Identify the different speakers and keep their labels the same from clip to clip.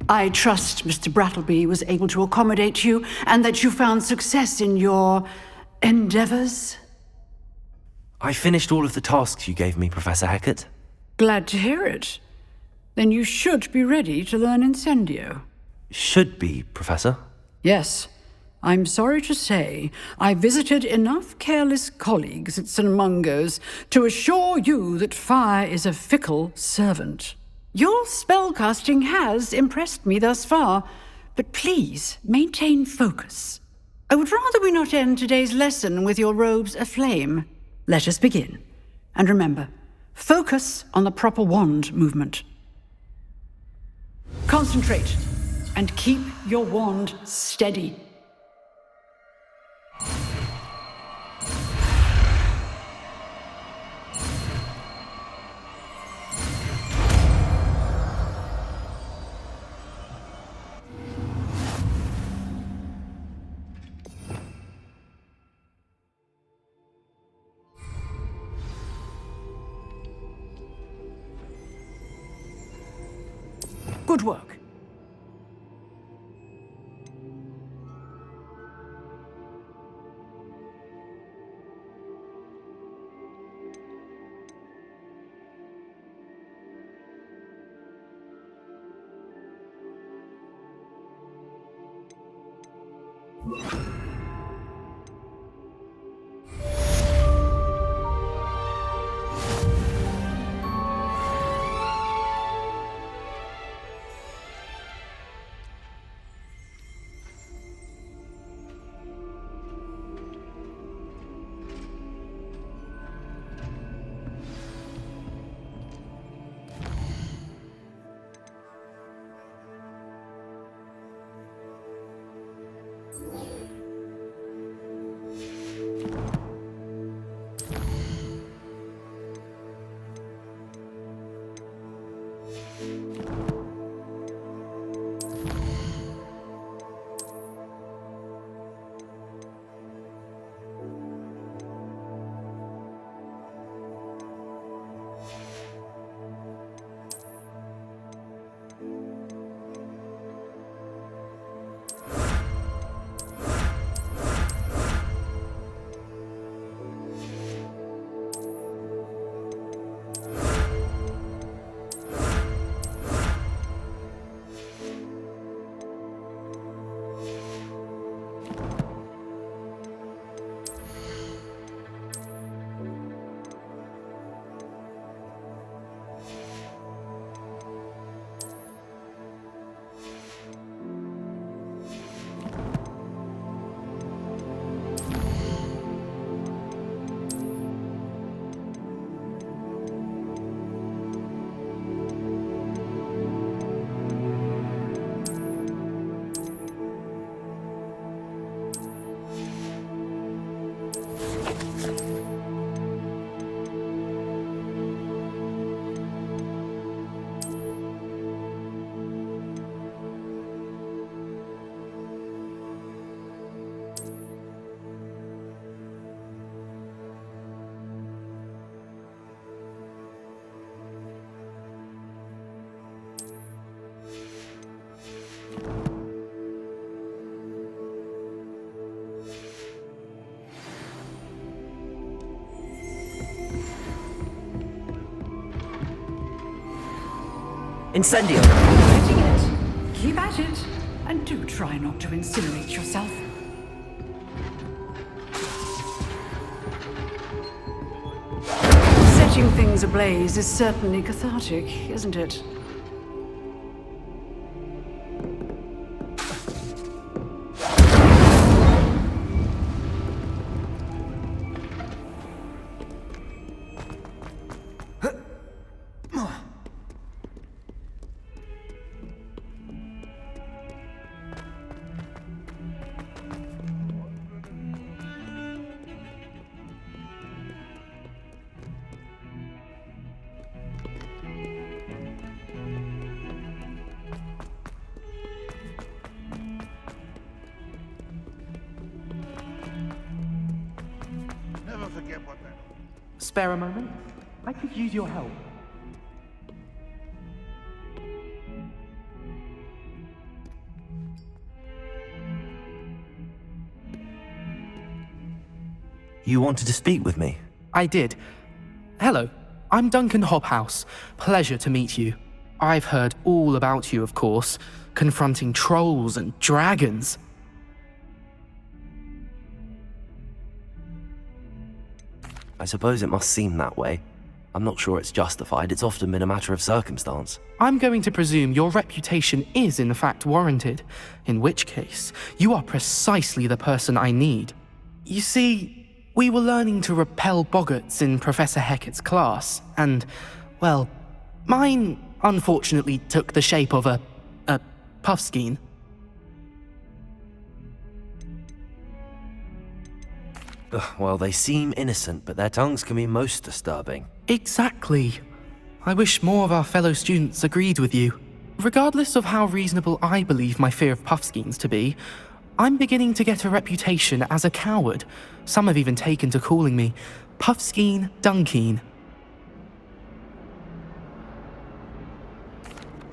Speaker 1: I trust Mr. Brattleby was able to accommodate you, and that you found success in your endeavors.
Speaker 2: I finished all of the tasks you gave me, Professor Hecat.
Speaker 1: Glad to hear it. Then you should be ready to learn Incendio.
Speaker 2: Should be, Professor.
Speaker 1: Yes. I'm sorry to say, I visited enough careless colleagues at St. Mungo's to assure you that fire is a fickle servant. Your spellcasting has impressed me thus far, but please maintain focus. I would rather we not end today's lesson with your robes aflame. Let us begin. And remember, focus on the proper wand movement. Concentrate, and keep your wand steady. Good work.
Speaker 2: Incendio!
Speaker 1: Getting it. Keep at it. And do try not to incinerate yourself. Setting things ablaze is certainly cathartic, isn't it?
Speaker 3: Spare a moment? I could use your help.
Speaker 2: You wanted to speak with me?
Speaker 3: I did. Hello, I'm Duncan Hobhouse. Pleasure to meet you. I've heard all about you, of course, confronting trolls and dragons.
Speaker 2: I suppose it must seem that way. I'm not sure it's justified. It's often been a matter of circumstance.
Speaker 3: I'm going to presume your reputation is in fact warranted, in which case, you are precisely the person I need. You see, we were learning to repel boggarts in Professor Hecat's class, and, well, mine unfortunately took the shape of a puffskein.
Speaker 2: Well, they seem innocent, but their tongues can be most disturbing.
Speaker 3: Exactly. I wish more of our fellow students agreed with you. Regardless of how reasonable I believe my fear of puffskeins to be, I'm beginning to get a reputation as a coward. Some have even taken to calling me Puffskeen Dunkeen.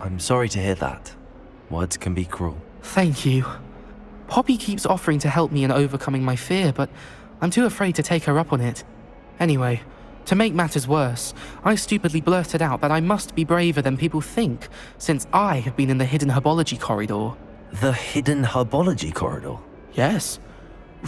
Speaker 2: I'm sorry to hear that. Words can be cruel.
Speaker 3: Thank you. Poppy keeps offering to help me in overcoming my fear, but I'm too afraid to take her up on it. Anyway, to make matters worse, I stupidly blurted out that I must be braver than people think, since I have been in the hidden herbology corridor.
Speaker 2: The hidden herbology corridor?
Speaker 3: Yes.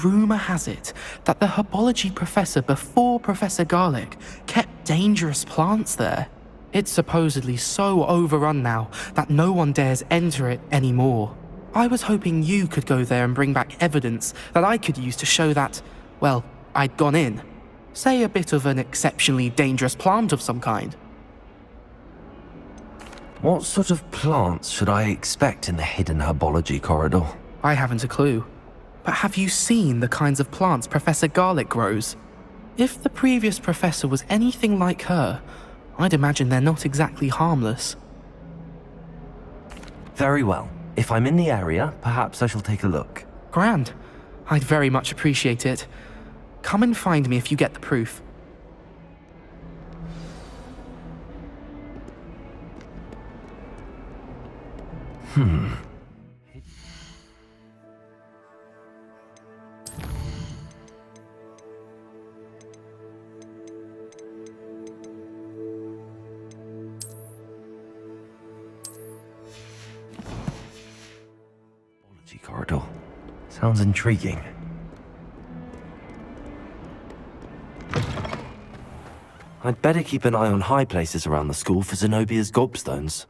Speaker 3: Rumour has it that the herbology professor before Professor Garlic kept dangerous plants there. It's supposedly so overrun now that no one dares enter it anymore. I was hoping you could go there and bring back evidence that I could use to show that, well, I'd gone in. Say a bit of an exceptionally dangerous plant of some kind.
Speaker 2: What sort of plants should I expect in the hidden herbology corridor?
Speaker 3: I haven't a clue. But have you seen the kinds of plants Professor Garlic grows? If the previous professor was anything like her, I'd imagine they're not exactly harmless.
Speaker 2: Very well. If I'm in the area, perhaps I shall take a look.
Speaker 3: Grand. I'd very much appreciate it. Come and find me if you get the proof.
Speaker 2: Herbology corridor. Sounds intriguing. I'd better keep an eye on high places around the school for Zenobia's gobstones.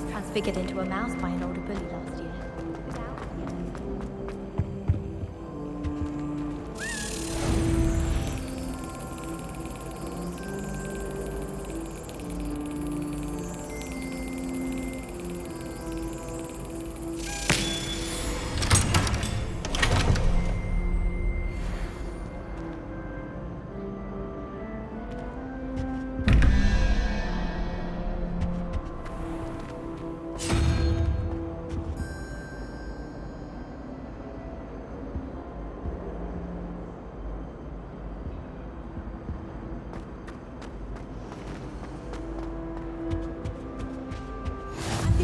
Speaker 4: Transfigured into a mouse by an older bully last year.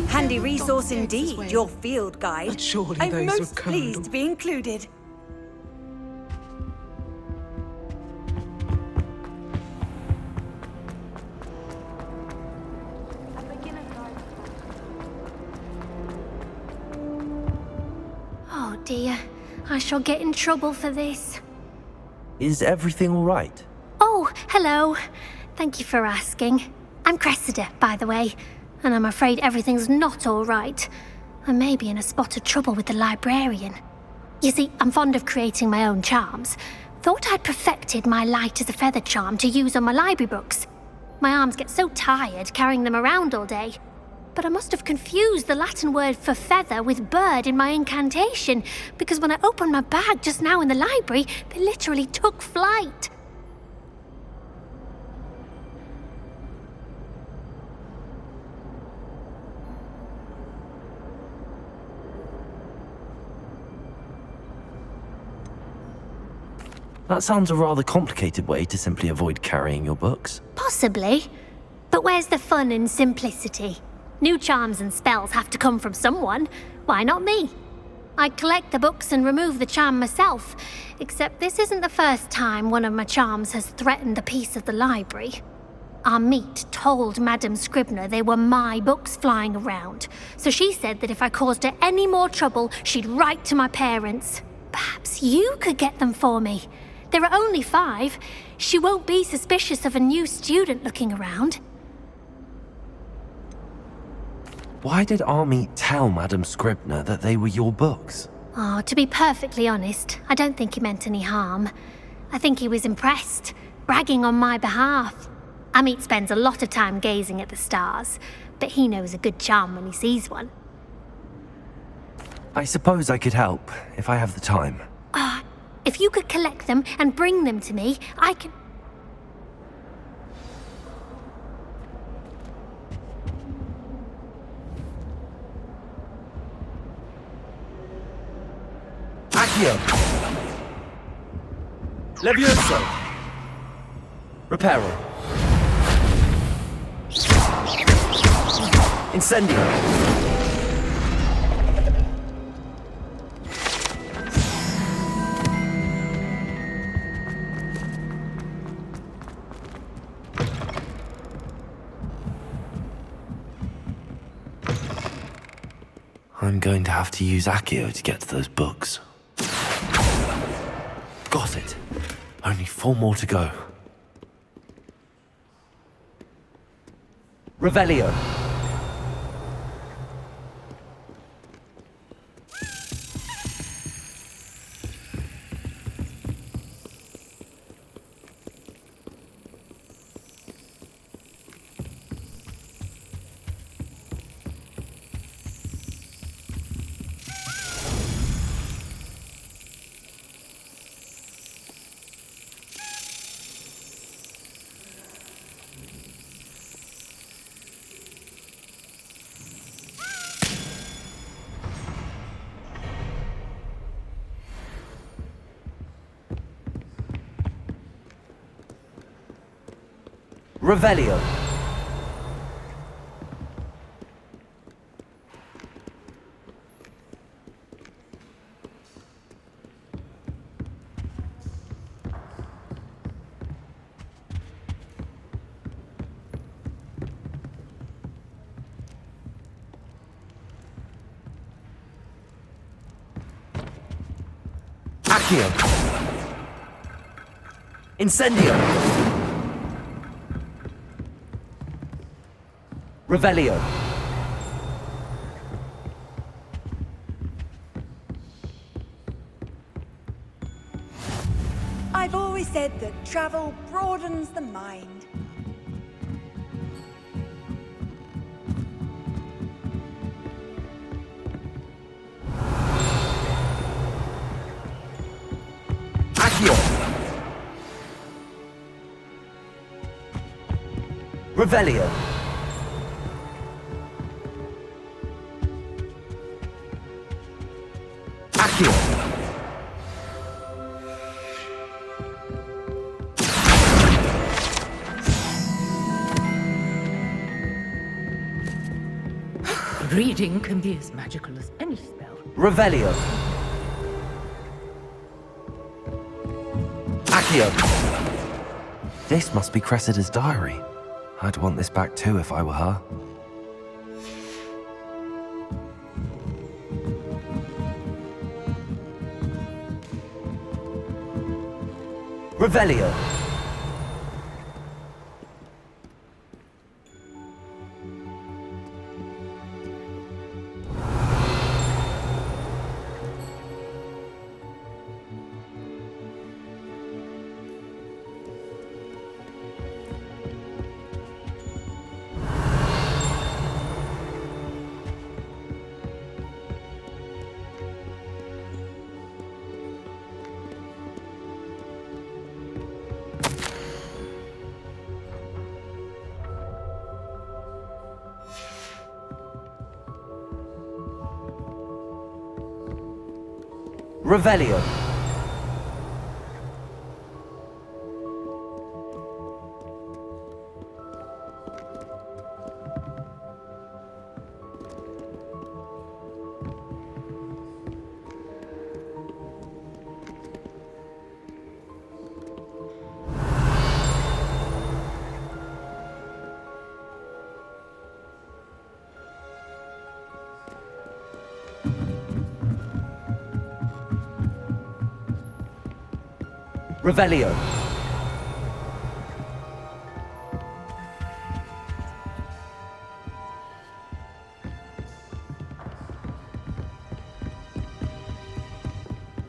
Speaker 5: Handy resource indeed, your field guide.
Speaker 1: But surely
Speaker 5: I'm
Speaker 1: those were
Speaker 5: most
Speaker 1: colonel.
Speaker 5: pleased to be included.
Speaker 4: Oh dear, I shall get in trouble for this.
Speaker 2: Is everything all right?
Speaker 4: Oh, hello. Thank you for asking. I'm Cressida, by the way, and I'm afraid everything's not all right. I may be in a spot of trouble with the librarian. You see, I'm fond of creating my own charms. Thought I'd perfected my light as a feather charm to use on my library books. My arms get so tired carrying them around all day. But I must have confused the Latin word for feather with bird in my incantation, because when I opened my bag just now in the library, they literally took flight.
Speaker 2: That sounds a rather complicated way to simply avoid carrying your books.
Speaker 4: Possibly. But where's the fun in simplicity? New charms and spells have to come from someone. Why not me? I collect the books and remove the charm myself, except this isn't the first time one of my charms has threatened the peace of the library. Our meet told Madame Scribner they were my books flying around, so she said that if I caused her any more trouble, she'd write to my parents. Perhaps you could get them for me. There are only 5. She won't be suspicious of a new student looking around.
Speaker 2: Why did Army tell Madame Scribner that they were your books?
Speaker 4: Oh, to be perfectly honest, I don't think he meant any harm. I think he was impressed, bragging on my behalf. Amit spends a lot of time gazing at the stars, but he knows a good charm when he sees one.
Speaker 2: I suppose I could help, if I have the time.
Speaker 4: If you could collect them and bring them to me, I can...
Speaker 2: Accio! Levioso! Reparo! Incendio! I'm going to have to use Accio to get to those books. Got it. Only 4 more to go. Revelio. Revelio. Accio. Incendio. Revelio.
Speaker 5: I've always said that travel broadens the mind.
Speaker 2: Accio. Revelio. Accio.
Speaker 6: Reading can be as magical as any spell.
Speaker 2: Revelio. Accio. This must be Cressida's diary. I'd want this back too if I were her. Revelio. Revelio. Revelio.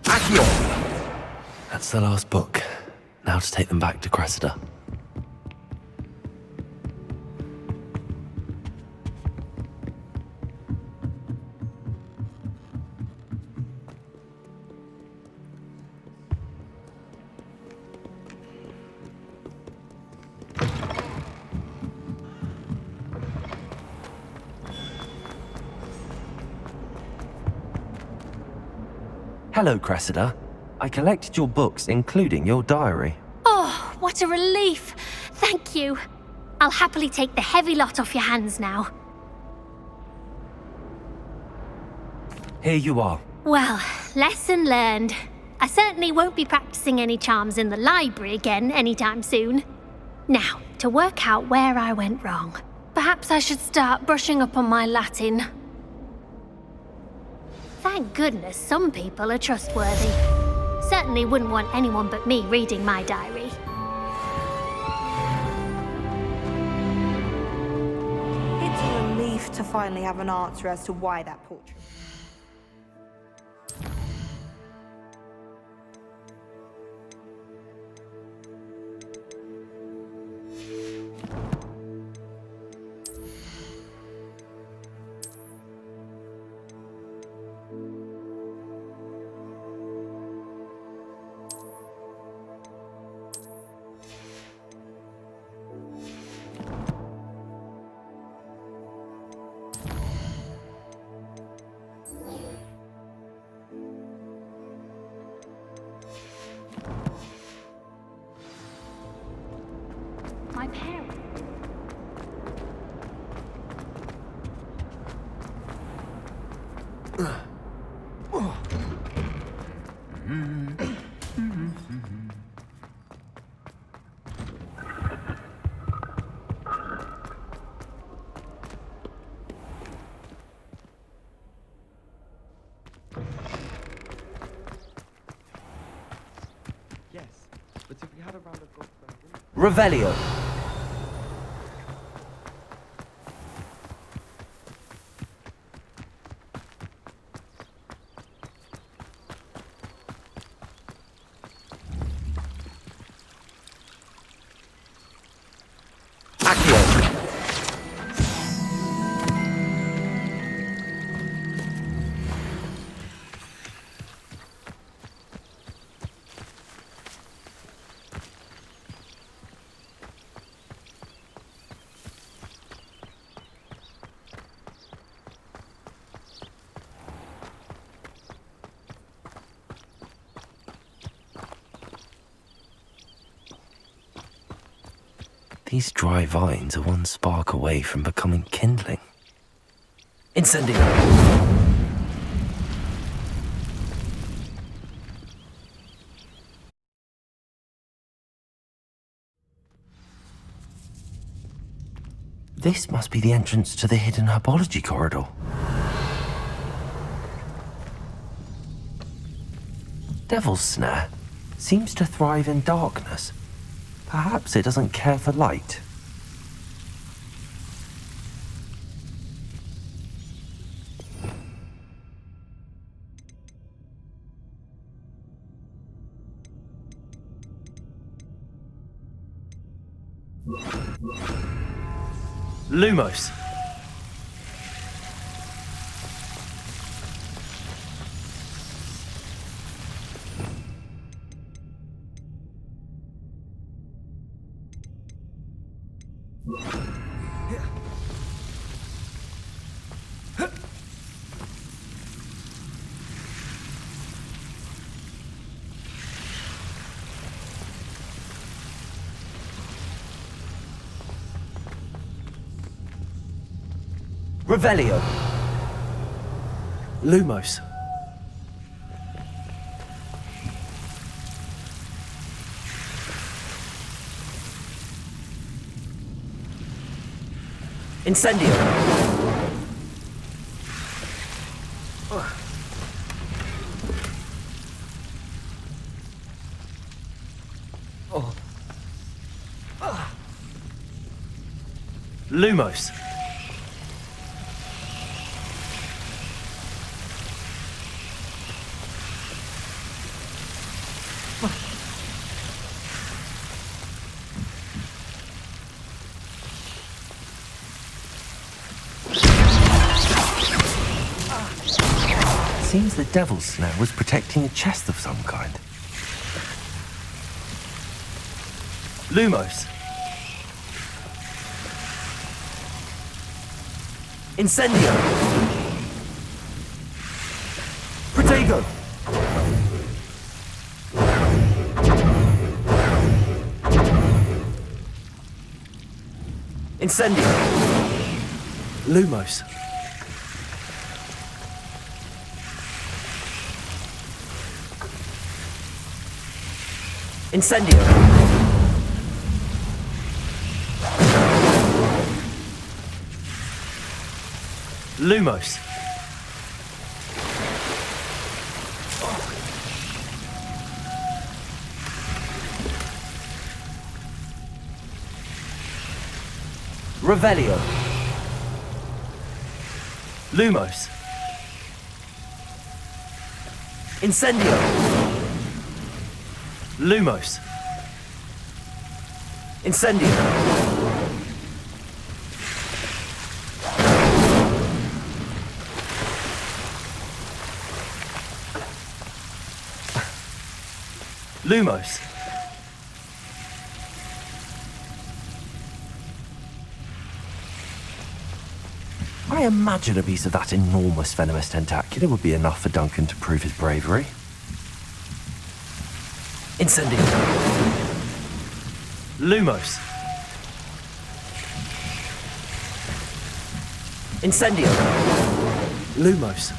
Speaker 2: Accio. That's the last book. Now to take them back to Cressida. Hello, Cressida. I collected your books, including your diary.
Speaker 4: Oh, what a relief. Thank you. I'll happily take the heavy lot off your hands now.
Speaker 2: Here you are.
Speaker 4: Well, lesson learned. I certainly won't be practicing any charms in the library again anytime soon. Now, to work out where I went wrong. Perhaps I should start brushing up on my Latin. Thank goodness some people are trustworthy. Certainly wouldn't want anyone but me reading my diary.
Speaker 5: It's a relief to finally have an answer as to why that portrait.
Speaker 4: My parents.
Speaker 2: Yes, but if we had a round of golf, Revelio. These dry vines are one spark away from becoming kindling. Incendio! This must be the entrance to the hidden herbology corridor. Devil's Snare seems to thrive in darkness. Perhaps it doesn't care for light. Lumos. Revelio. Lumos. Incendio. Lumos. Seems the devil's snare was protecting a chest of some kind. Lumos. Incendio. Protego. Incendio. Lumos. Incendio. Lumos. Revelio. Lumos. Incendio. Lumos. Incendio. Lumos. I imagine a piece of that enormous venomous tentacular would be enough for Duncan to prove his bravery. Incendio. Lumos. Incendio. Lumos.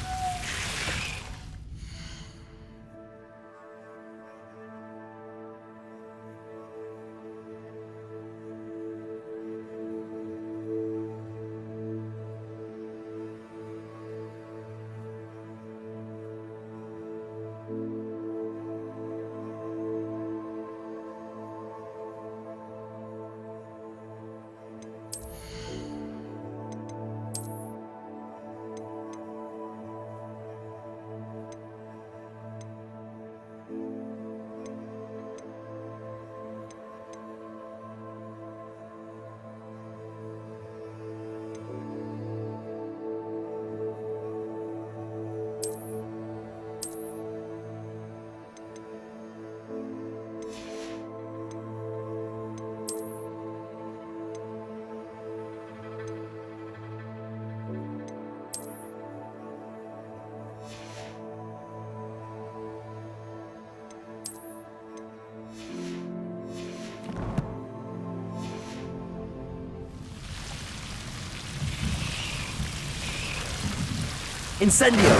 Speaker 2: Incendio.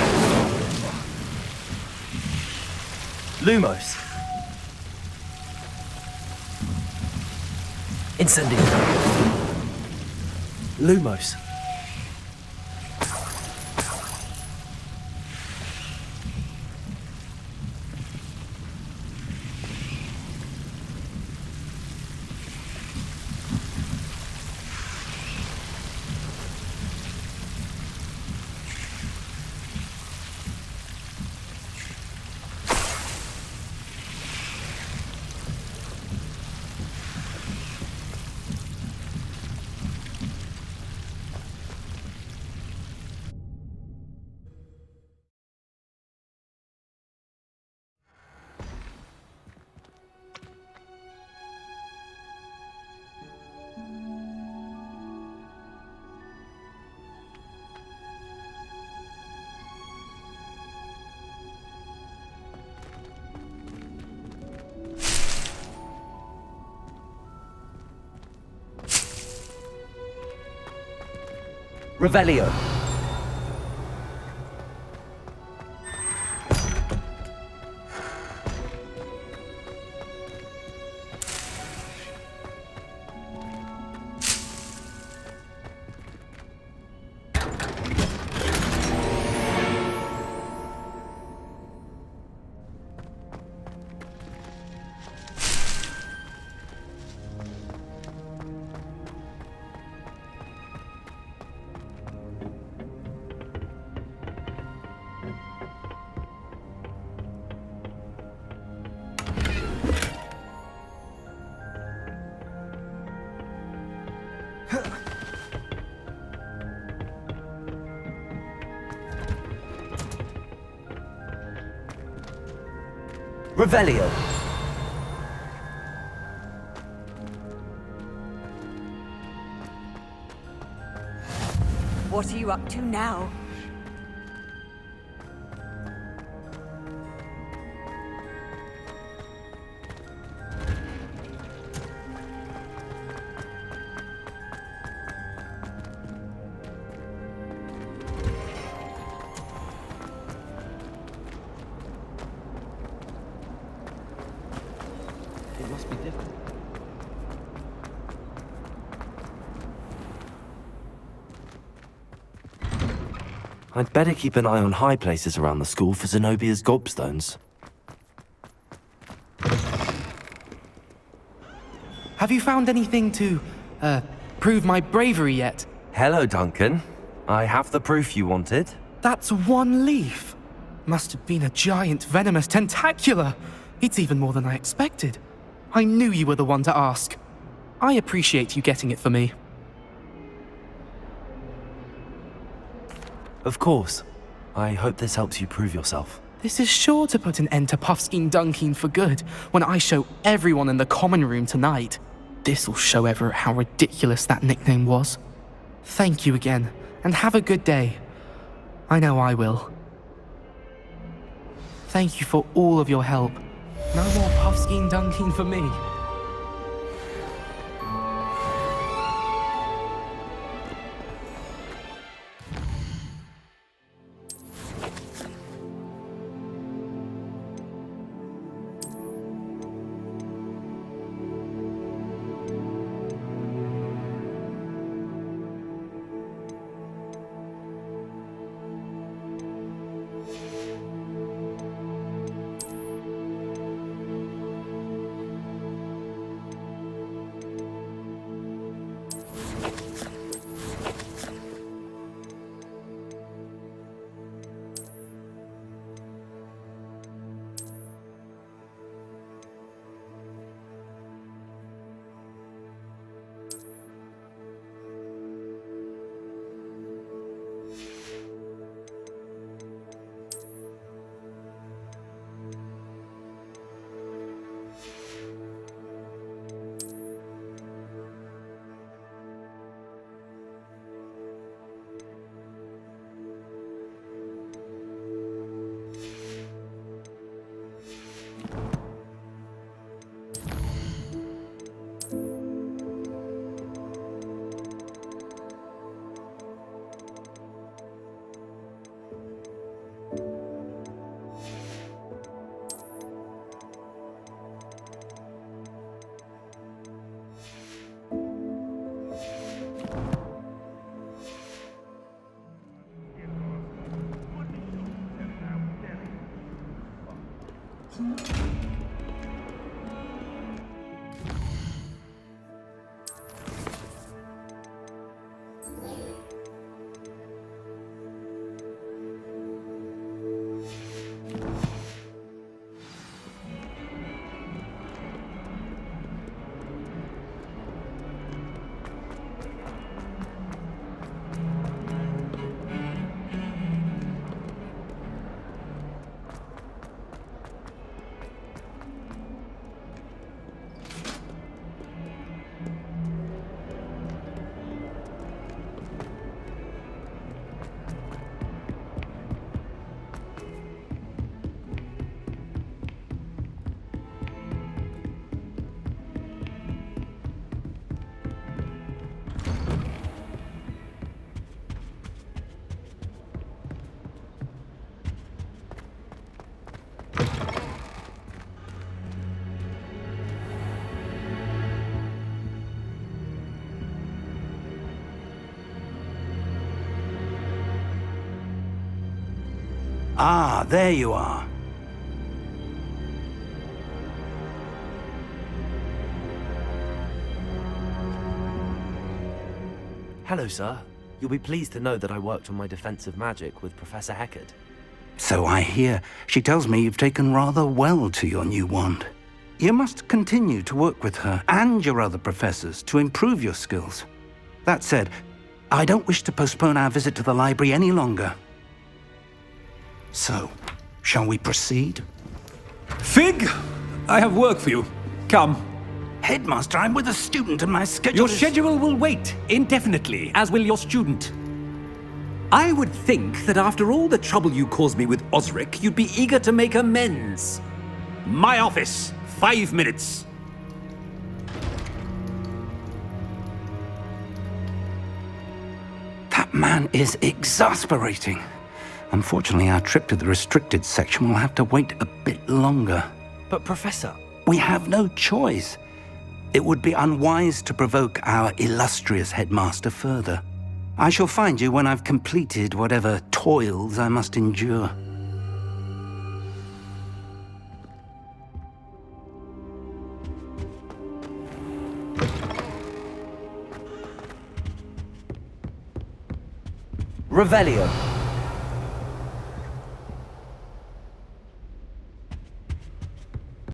Speaker 2: Lumos. Incendio. Lumos. Revelio. Revelio.
Speaker 7: What are you up to now?
Speaker 2: It must be different. I'd better keep an eye on high places around the school for Zenobia's gobstones.
Speaker 3: Have you found anything to, prove my bravery yet?
Speaker 2: Hello, Duncan. I have the proof you wanted.
Speaker 3: That's one leaf. Must have been a giant venomous tentacula. It's even more than I expected. I knew you were the one to ask. I appreciate you getting it for me.
Speaker 2: Of course. I hope this helps you prove yourself.
Speaker 3: This is sure to put an end to Puffskein Dunkeen for good when I show everyone in the common room tonight. This'll show Everett how ridiculous that nickname was. Thank you again, and have a good day. I know I will. Thank you for all of your help. No more Puffskein Dunkeen for me.
Speaker 7: Ah, there you are.
Speaker 2: Hello, sir. You'll be pleased to know that I worked on my defensive magic with Professor Heckard.
Speaker 7: So I hear. She tells me you've taken rather well to your new wand. You must continue to work with her and your other professors to improve your skills. That said, I don't wish to postpone our visit to the library any longer. So, shall we proceed?
Speaker 8: Fig, I have work for you. Come.
Speaker 7: Headmaster, I'm with a student and my schedule
Speaker 8: Your schedule will wait indefinitely, as will your student. I would think that after all the trouble you caused me with Osric, you'd be eager to make amends. My office, 5 minutes.
Speaker 7: That man is exasperating. Unfortunately, our trip to the restricted section will have to wait a bit longer.
Speaker 2: But Professor...
Speaker 7: We have no choice. It would be unwise to provoke our illustrious headmaster further. I shall find you when I've completed whatever toils I must endure.
Speaker 2: Revelio.